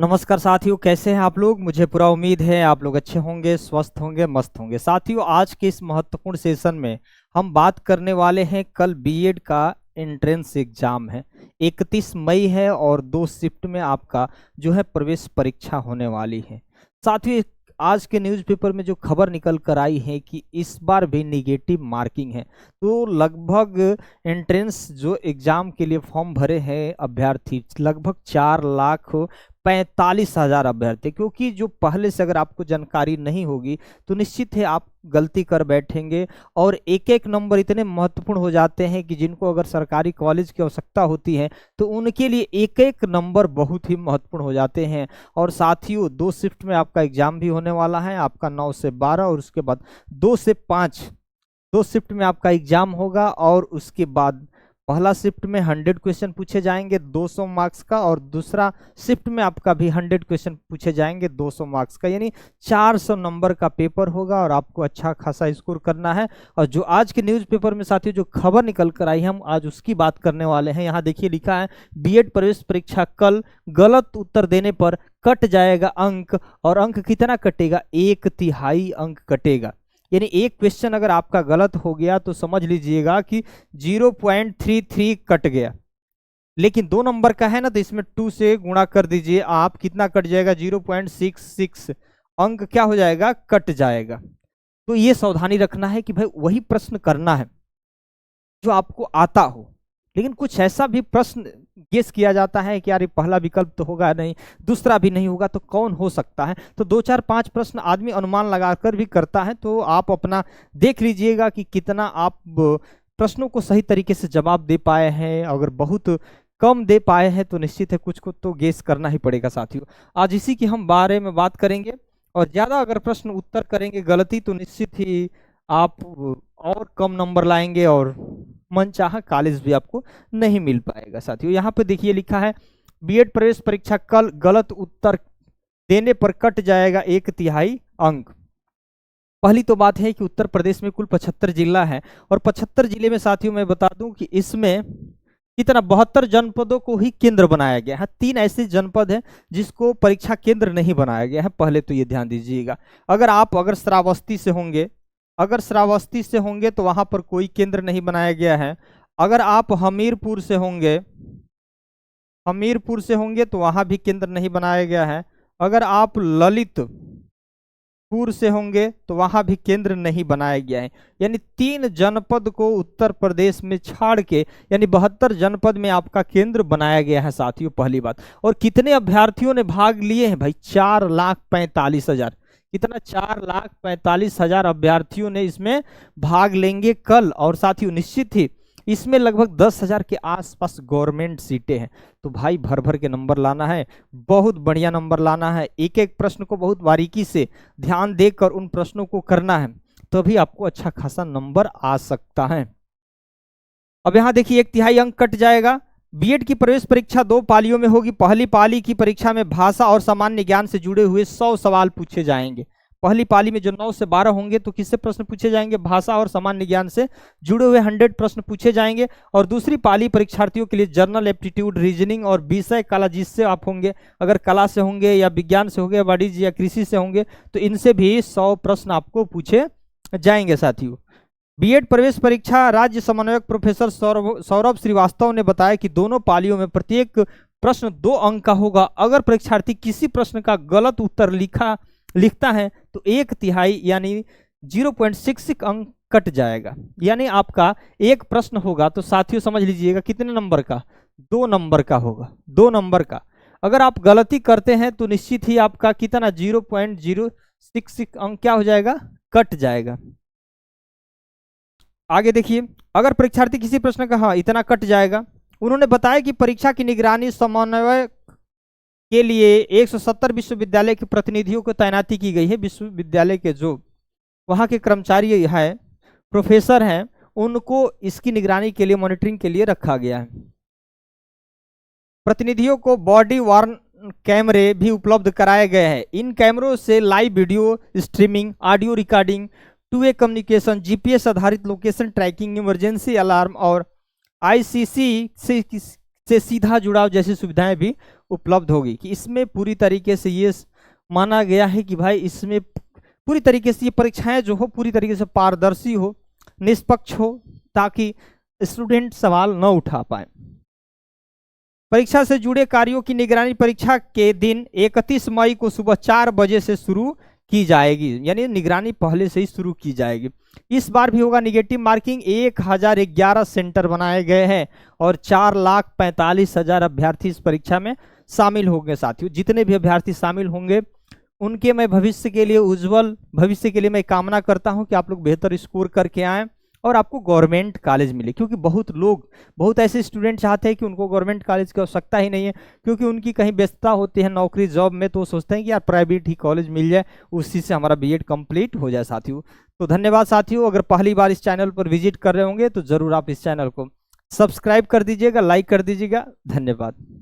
नमस्कार साथियों, कैसे हैं आप लोग। मुझे पूरा उम्मीद है आप लोग अच्छे होंगे, स्वस्थ होंगे, मस्त होंगे। साथियों, आज के इस महत्वपूर्ण सेशन में हम बात करने वाले हैं, कल बीएड का एंट्रेंस एग्जाम है। 31 मई है और 2 शिफ्ट में आपका जो है प्रवेश परीक्षा होने वाली है। साथियों, आज के न्यूज़पेपर में जो खबर निकल कर आई है कि इस बार भी निगेटिव मार्किंग है, तो लगभग एंट्रेंस जो एग्जाम के लिए फॉर्म भरे हैं अभ्यर्थी, लगभग 4,45,000 अभ्यर्थी। क्योंकि जो पहले से अगर आपको जानकारी नहीं होगी तो निश्चित है आप गलती कर बैठेंगे, और एक एक नंबर इतने महत्वपूर्ण हो जाते हैं कि जिनको अगर सरकारी कॉलेज की आवश्यकता होती है तो उनके लिए एक एक नंबर बहुत ही महत्वपूर्ण हो जाते हैं। और साथियों, 2 शिफ्ट में आपका एग्जाम भी होने वाला है, आपका 9 से 12 और उसके बाद 2 से 5 2 शिफ्ट में आपका एग्जाम होगा। और उसके बाद पहला शिफ्ट में 100 क्वेश्चन पूछे जाएंगे 200 मार्क्स का, और दूसरा शिफ्ट में आपका भी 100 क्वेश्चन पूछे जाएंगे 200 मार्क्स का, यानी 400 नंबर का पेपर होगा और आपको अच्छा खासा स्कोर करना है। और जो आज के न्यूज़पेपर में साथियों जो खबर निकल कर आई है, हम आज उसकी बात करने वाले हैं। यहाँ देखिए लिखा है, बीएड प्रवेश परीक्षा कल, गलत उत्तर देने पर कट जाएगा अंक। और अंक कितना कटेगा? 1/3 अंक कटेगा। यानी एक क्वेश्चन अगर आपका गलत हो गया तो समझ लीजिएगा कि 0.33 कट गया। लेकिन 2 नंबर का है ना, तो इसमें 2 से गुणा कर दीजिए आप, कितना कट जाएगा? 0.66 अंक क्या हो जाएगा? कट जाएगा। तो ये सावधानी रखना है कि भाई वही प्रश्न करना है जो आपको आता हो। लेकिन कुछ ऐसा भी प्रश्न गेस किया जाता है कि यार पहला विकल्प तो होगा नहीं, दूसरा भी नहीं होगा, तो कौन हो सकता है। तो 2 4 5 प्रश्न आदमी अनुमान लगाकर भी करता है। तो आप अपना देख लीजिएगा कि कितना आप प्रश्नों को सही तरीके से जवाब दे पाए हैं। अगर बहुत कम दे पाए हैं तो निश्चित है कुछ को तो गेस करना ही पड़ेगा। साथियों, आज इसी की हम बारे में बात करेंगे। और ज़्यादा अगर प्रश्न उत्तर करेंगे गलती तो निश्चित ही आप और कम नंबर लाएंगे और मनचाहा कॉलेज भी आपको नहीं मिल पाएगा। साथियों, यहाँ पे देखिए लिखा है, बीएड प्रवेश परीक्षा कल, गलत उत्तर देने पर कट जाएगा 1/3 अंक। पहली तो बात है कि उत्तर प्रदेश में कुल 75 जिला है, और 75 जिले में साथियों मैं बता दूं कि इसमें कितना 72 जनपदों को ही केंद्र बनाया गया है। 3 ऐसे जनपद हैं जिसको परीक्षा केंद्र नहीं बनाया गया है। पहले तो ये ध्यान दीजिएगा। अगर श्रावस्ती से होंगे तो वहां पर कोई केंद्र नहीं बनाया गया है। अगर आप हमीरपुर से होंगे तो वहां भी केंद्र नहीं बनाया गया है। अगर आप ललितपुर से होंगे तो वहां भी केंद्र नहीं बनाया गया है। यानी 3 जनपद को उत्तर प्रदेश में छाड़ के यानी 72 जनपद में आपका केंद्र बनाया गया है। साथियों, पहली बात। और कितने अभ्यर्थियों ने भाग लिए हैं भाई? 4,45,000। कितना? 4,45,000 अभ्यर्थियों ने इसमें भाग लेंगे कल। और साथियों निश्चित ही इसमें लगभग 10,000 के आसपास गवर्नमेंट सीटें हैं। तो भाई भर भर के नंबर लाना है, बहुत बढ़िया नंबर लाना है। एक एक प्रश्न को बहुत बारीकी से ध्यान देकर उन प्रश्नों को करना है, तभी आपको अच्छा खासा नंबर आ सकता है। अब यहाँ देखिए 1/3 अंक कट जाएगा। बीएड की प्रवेश परीक्षा 2 पालियों में होगी। पहली पाली की परीक्षा में भाषा और सामान्य ज्ञान से जुड़े हुए 100 सवाल पूछे जाएंगे। पहली पाली में जो 9 से 12 होंगे तो किससे प्रश्न पूछे जाएंगे? भाषा और सामान्य ज्ञान से जुड़े हुए 100 प्रश्न पूछे जाएंगे। और दूसरी पाली परीक्षार्थियों के लिए जनरल एप्टीट्यूड, रीजनिंग और विषय कला, जिससे आप होंगे, अगर कला से होंगे या विज्ञान से होंगे, वाणिज्य या कृषि से होंगे, तो इनसे भी 100 प्रश्न आपको पूछे जाएंगे। साथियों, बीएड प्रवेश परीक्षा राज्य समन्वयक प्रोफेसर सौरभ श्रीवास्तव ने बताया कि दोनों पालियों में प्रत्येक प्रश्न 2 अंक का होगा। अगर परीक्षार्थी किसी प्रश्न का गलत उत्तर लिखता है तो 1/3 यानी 0.66 अंक कट जाएगा। यानी आपका एक प्रश्न होगा तो साथियों समझ लीजिएगा कितने नंबर का? 2 नंबर का होगा। 2 नंबर का अगर आप गलती करते हैं तो निश्चित ही आपका कितना? 0.066 अंक क्या हो जाएगा? कट जाएगा। आगे देखिए, अगर परीक्षार्थी किसी प्रश्न का हाँ इतना कट जाएगा। उन्होंने बताया कि परीक्षा की निगरानी समन्वय के लिए 170 विश्वविद्यालय के प्रतिनिधियों को तैनाती की गई है। विश्वविद्यालय के जो वहाँ के कर्मचारी हैं, प्रोफेसर हैं, उनको इसकी निगरानी के लिए, मॉनिटरिंग के लिए रखा गया है। प्रतिनिधियों को बॉडी वार्न कैमरे भी उपलब्ध कराए गए हैं। इन कैमरों से live video streaming, audio recording, two way communication, GPS आधारित लोकेशन ट्रैकिंग, इमरजेंसी अलार्म और आईसीसी से सीधा जुड़ाव जैसी सुविधाएं भी उपलब्ध होगी। कि इसमें पूरी तरीके से ये माना गया है कि भाई इसमें पूरी तरीके से ये परीक्षाएं जो हो पूरी तरीके से पारदर्शी हो, निष्पक्ष हो, ताकि स्टूडेंट सवाल न उठा पाए। परीक्षा से जुड़े कार्यों की निगरानी परीक्षा के दिन 31 मई को सुबह 4 बजे से शुरू की जाएगी, यानी निगरानी पहले से ही शुरू की जाएगी। इस बार भी होगा निगेटिव मार्किंग। 1011 सेंटर बनाए गए हैं और 4,45,000 अभ्यर्थी इस परीक्षा में शामिल होंगे। साथियों, जितने भी अभ्यर्थी शामिल होंगे उनके मैं भविष्य के लिए, उज्जवल भविष्य के लिए मैं कामना करता हूं कि आप लोग बेहतर स्कोर करके आएँ और आपको गवर्नमेंट कॉलेज मिले। क्योंकि बहुत ऐसे स्टूडेंट चाहते हैं कि उनको गवर्नमेंट कॉलेज की आवश्यकता ही नहीं है, क्योंकि उनकी कहीं व्यस्तता होती है नौकरी जॉब में, तो वो सोचते हैं कि यार प्राइवेट ही कॉलेज मिल जाए, उसी से हमारा बीएड कंप्लीट हो जाए। साथियों, तो धन्यवाद साथियों। अगर पहली बार इस चैनल पर विजिट कर रहे होंगे तो जरूर आप इस चैनल को सब्सक्राइब कर दीजिएगा, लाइक कर दीजिएगा। धन्यवाद।